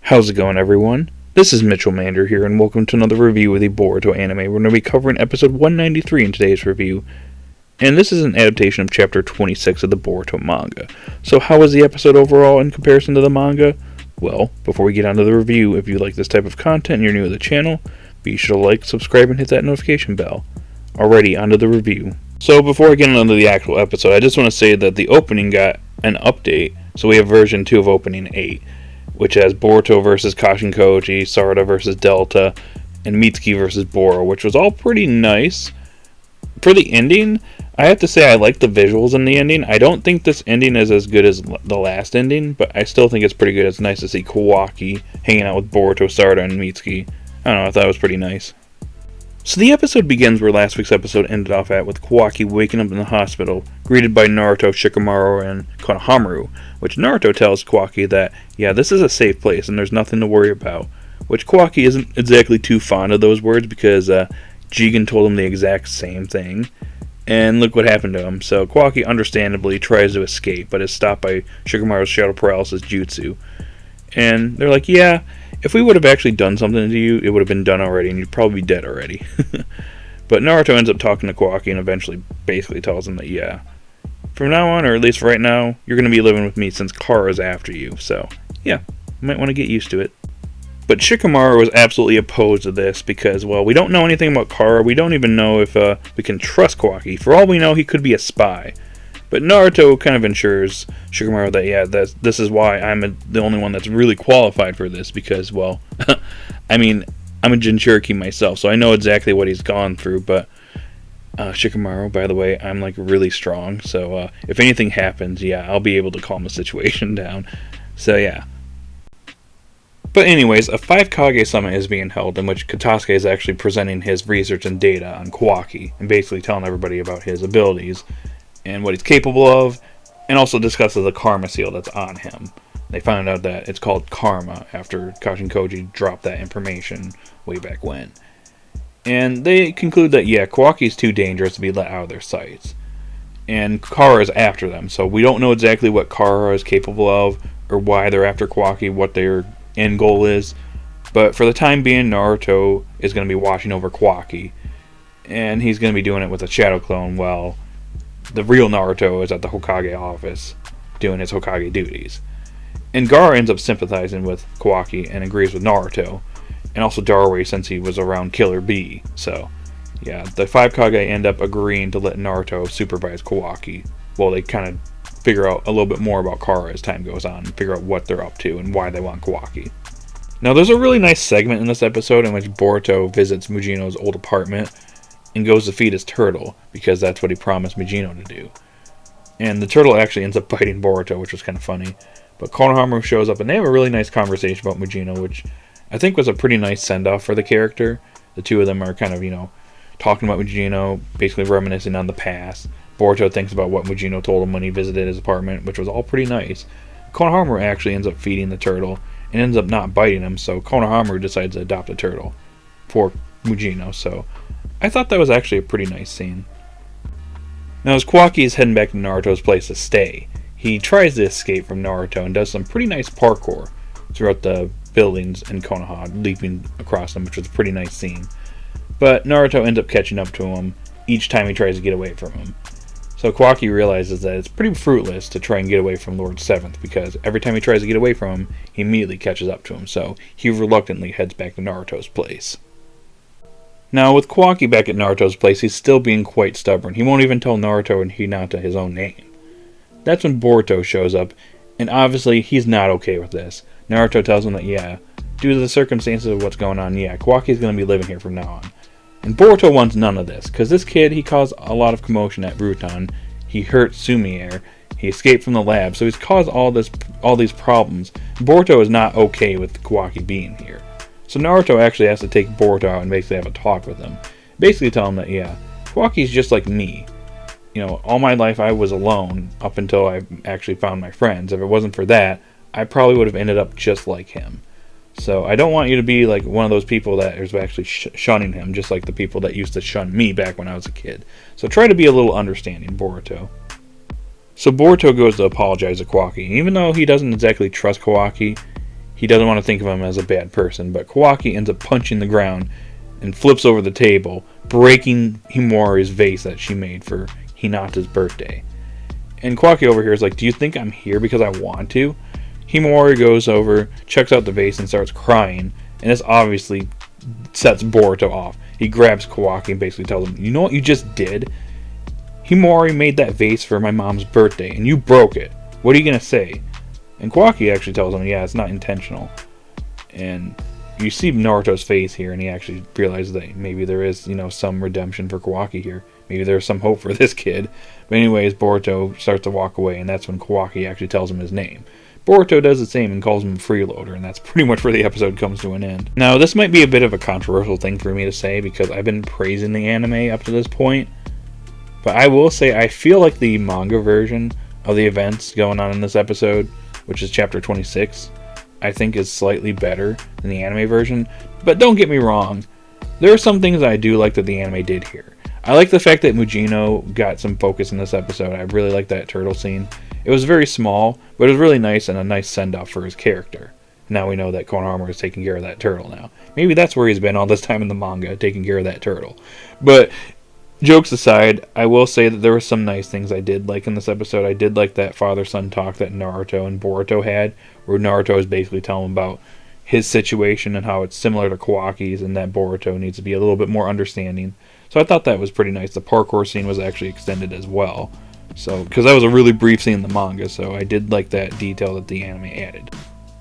How's it going, everyone? This is Mitchell Mander here, and welcome to another review of the Boruto anime. We're going to be covering episode 193 in today's review, and this is an adaptation of chapter 26 of the Boruto manga. So how was the episode overall in comparison to the manga? Well, before we get on to the review, if you like this type of content and you're new to the channel, be sure to like, subscribe, and hit that notification bell. Alrighty, on to the review. So before I get into the actual episode, I just want to say that the opening got an update, so we have version 2 of opening 8. Which has Boruto versus Kashinkoji, Sarada versus Delta, and Mitsuki versus Boro, which was all pretty nice. For the ending, I have to say I like the visuals in the ending. I don't think this ending is as good as the last ending, but I still think it's pretty good. It's nice to see Kawaki hanging out with Boruto, Sarada, and Mitsuki. I don't know, I thought it was pretty nice. So the episode begins where last week's episode ended off at, with Kawaki waking up in the hospital, greeted by Naruto, Shikamaru, and Konohamaru, which Naruto tells Kawaki that, yeah, this is a safe place and there's nothing to worry about, which Kawaki isn't exactly too fond of those words because Jigen told him the exact same thing, and look what happened to him. So Kawaki understandably tries to escape, but is stopped by Shikamaru's shadow paralysis jutsu, and they're like, yeah, if we would have actually done something to you, it would have been done already, and you'd probably be dead already. But Naruto ends up talking to Kawaki and eventually basically tells him that, yeah, from now on, or at least right now, you're going to be living with me since Kara's after you. So, yeah, you might want to get used to it. But Shikamaru was absolutely opposed to this because, well, we don't know anything about Kara. We don't even know if we can trust Kawaki. For all we know, he could be a spy. But Naruto kind of ensures Shikamaru that, yeah, this is why I'm the only one that's really qualified for this because, well, I mean, I'm a Jinchuriki myself, so I know exactly what he's gone through, but Shikamaru, by the way, I'm, like, really strong, so if anything happens, yeah, I'll be able to calm the situation down. So, yeah. But anyways, a 5-Kage summit is being held in which Katasuke is actually presenting his research and data on Kawaki and basically telling everybody about his abilities and what he's capable of, and also discusses the karma seal that's on him. They found out that it's called karma after Kashinkoji dropped that information way back when. And they conclude that, yeah, Kawaki's too dangerous to be let out of their sights. And Kara is after them, so we don't know exactly what Kara is capable of, or why they're after Kawaki, what their end goal is. But for the time being, Naruto is going to be watching over Kawaki, and he's going to be doing it with a shadow clone while the real Naruto is at the Hokage office doing his Hokage duties. And Gaara ends up sympathizing with Kawaki and agrees with Naruto, and also Darui since he was around Killer Bee. So, yeah, the 5-Kage end up agreeing to let Naruto supervise Kawaki while they kind of figure out a little bit more about Kara as time goes on and figure out what they're up to and why they want Kawaki. Now, there's a really nice segment in this episode in which Boruto visits Mujino's old apartment and goes to feed his turtle, because that's what he promised Mujino to do. And the turtle actually ends up biting Boruto, which was kind of funny. But Konohamaru shows up, and they have a really nice conversation about Mujino, which I think was a pretty nice send-off for the character. The two of them are kind of, talking about Mujino, basically reminiscing on the past. Boruto thinks about what Mujino told him when he visited his apartment, which was all pretty nice. Konohamaru actually ends up feeding the turtle, and ends up not biting him, so Konohamaru decides to adopt a turtle for Mujino, so I thought that was actually a pretty nice scene. Now, as Kawaki is heading back to Naruto's place to stay, he tries to escape from Naruto and does some pretty nice parkour throughout the buildings in Konoha, leaping across them, which was a pretty nice scene. But Naruto ends up catching up to him each time he tries to get away from him. So Kawaki realizes that it's pretty fruitless to try and get away from Lord Seventh, because every time he tries to get away from him, he immediately catches up to him, so he reluctantly heads back to Naruto's place. Now, with Kawaki back at Naruto's place, he's still being quite stubborn. He won't even tell Naruto and Hinata his own name. That's when Boruto shows up, and obviously he's not okay with this. Naruto tells him that, yeah, due to the circumstances of what's going on, yeah, Kawaki's going to be living here from now on. And Boruto wants none of this, because this kid, he caused a lot of commotion at Rutan. He hurt Sumier. He escaped from the lab, so he's caused all these problems. Boruto is not okay with Kawaki being here. So Naruto actually has to take Boruto out and basically have a talk with him. Basically tell him that, yeah, Kawaki's just like me. All my life I was alone up until I actually found my friends. If it wasn't for that, I probably would have ended up just like him. So I don't want you to be like one of those people that is actually shunning him, just like the people that used to shun me back when I was a kid. So try to be a little understanding, Boruto. So Boruto goes to apologize to Kawaki. Even though he doesn't exactly trust Kawaki, he doesn't want to think of him as a bad person, but Kawaki ends up punching the ground and flips over the table, breaking Himawari's vase that she made for Hinata's birthday. And Kawaki over here is like, do you think I'm here because I want to? Himawari goes over, checks out the vase, and starts crying, and this obviously sets Boruto off. He grabs Kawaki and basically tells him, you know what you just did? Himawari made that vase for my mom's birthday, and you broke it. What are you going to say? And Kawaki actually tells him, yeah, it's not intentional. And you see Naruto's face here, and he actually realizes that maybe there is, some redemption for Kawaki here. Maybe there's some hope for this kid. But anyways, Boruto starts to walk away, and that's when Kawaki actually tells him his name. Boruto does the same and calls him a freeloader, and that's pretty much where the episode comes to an end. Now, this might be a bit of a controversial thing for me to say, because I've been praising the anime up to this point. But I will say, I feel like the manga version of the events going on in this episode, which is chapter 26, I think is slightly better than the anime version. But don't get me wrong, there are some things I do like that the anime did here. I like the fact that Mujino got some focus in this episode. I really like that turtle scene. It was very small, but it was really nice and a nice send-off for his character. Now we know that Konohamaru is taking care of that turtle now. Maybe that's where he's been all this time in the manga, taking care of that turtle. But jokes aside, I will say that there were some nice things I did like in this episode. I did like that father-son talk that Naruto and Boruto had, where Naruto is basically telling him about his situation and how it's similar to Kawaki's, and that Boruto needs to be a little bit more understanding. So I thought that was pretty nice. The parkour scene was actually extended as well. So, because that was a really brief scene in the manga, so I did like that detail that the anime added.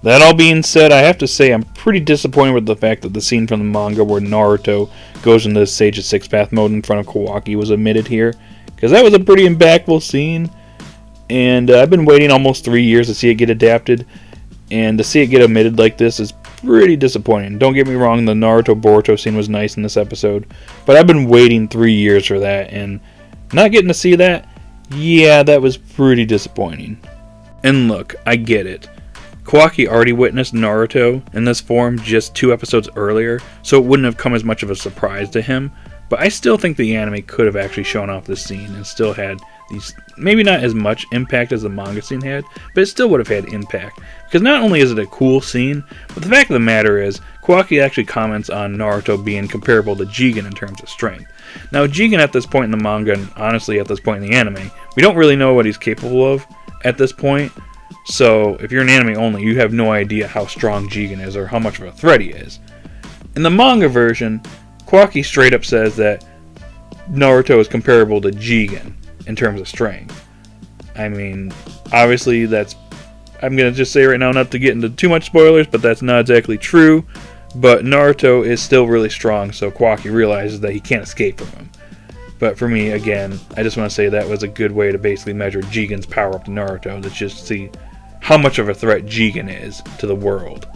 That all being said, I have to say I'm pretty disappointed with the fact that the scene from the manga where Naruto goes into the Sage of Six Path mode in front of Kawaki was omitted here, because that was a pretty impactful scene, and I've been waiting almost 3 years to see it get adapted, and to see it get omitted like this is pretty disappointing. Don't get me wrong, the Naruto-Boruto scene was nice in this episode, but I've been waiting 3 years for that, and not getting to see that, yeah, that was pretty disappointing. And look, I get it. Kawaki already witnessed Naruto in this form just 2 episodes earlier, so it wouldn't have come as much of a surprise to him, but I still think the anime could have actually shown off this scene and still had these, maybe not as much impact as the manga scene had, but it still would have had impact. Because not only is it a cool scene, but the fact of the matter is, Kawaki actually comments on Naruto being comparable to Jigen in terms of strength. Now, Jigen at this point in the manga, and honestly at this point in the anime, we don't really know what he's capable of at this point. So, if you're an anime only, you have no idea how strong Jigen is or how much of a threat he is. In the manga version, Kawaki straight up says that Naruto is comparable to Jigen in terms of strength. I mean, obviously I'm going to just say right now not to get into too much spoilers, but that's not exactly true. But Naruto is still really strong, so Kawaki realizes that he can't escape from him. But for me, again, I just want to say that was a good way to basically measure Jigen's power up to Naruto, to just see how much of a threat Jigen is to the world,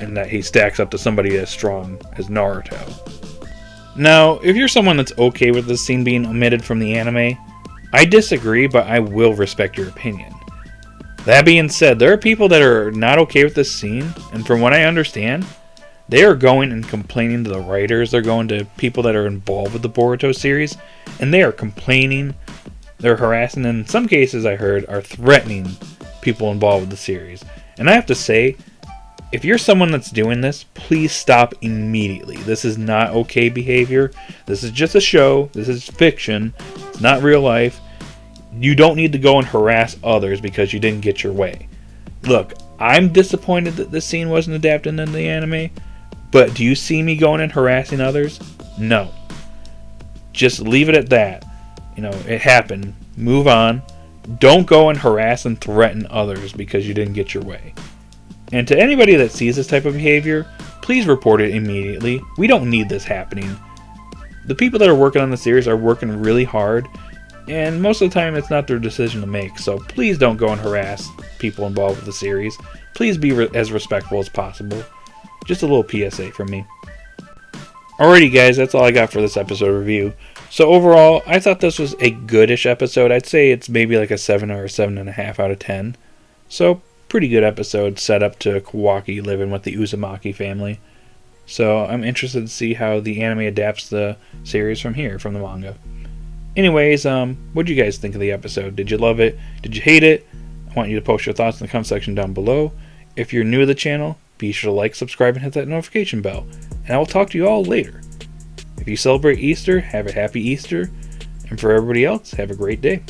and that he stacks up to somebody as strong as Naruto. Now, if you're someone that's okay with this scene being omitted from the anime, I disagree, but I will respect your opinion. That being said, there are people that are not okay with this scene, and from what I understand, they are going and complaining to the writers, they're going to people that are involved with the Boruto series, and they are complaining, they're harassing, and in some cases I heard are threatening people involved with the series. And I have to say, if you're someone that's doing this, please stop immediately. This is not okay behavior. This is just a show. This is fiction. It's not real life. You don't need to go and harass others because you didn't get your way. Look, I'm disappointed that this scene wasn't adapted into the anime, but do you see me going and harassing others? No. Just leave it at that. It happened. Move on. Don't go and harass and threaten others because you didn't get your way. And to anybody that sees this type of behavior, please report it immediately. We don't need this happening. The people that are working on the series are working really hard, and most of the time it's not their decision to make, so please don't go and harass people involved with the series. Please be as respectful as possible. Just a little PSA from me. Alrighty guys, that's all I got for this episode review. So overall, I thought this was a goodish episode. I'd say it's maybe like a 7 or a 7.5 out of 10. So, pretty good episode set up to Kawaki living with the Uzumaki family. So, I'm interested to see how the anime adapts the series from here, from the manga. Anyways, what did you guys think of the episode? Did you love it? Did you hate it? I want you to post your thoughts in the comment section down below. If you're new to the channel, Be sure to like, subscribe, and hit that notification bell. And I will talk to you all later. If you celebrate Easter, have a happy Easter. And for everybody else, have a great day.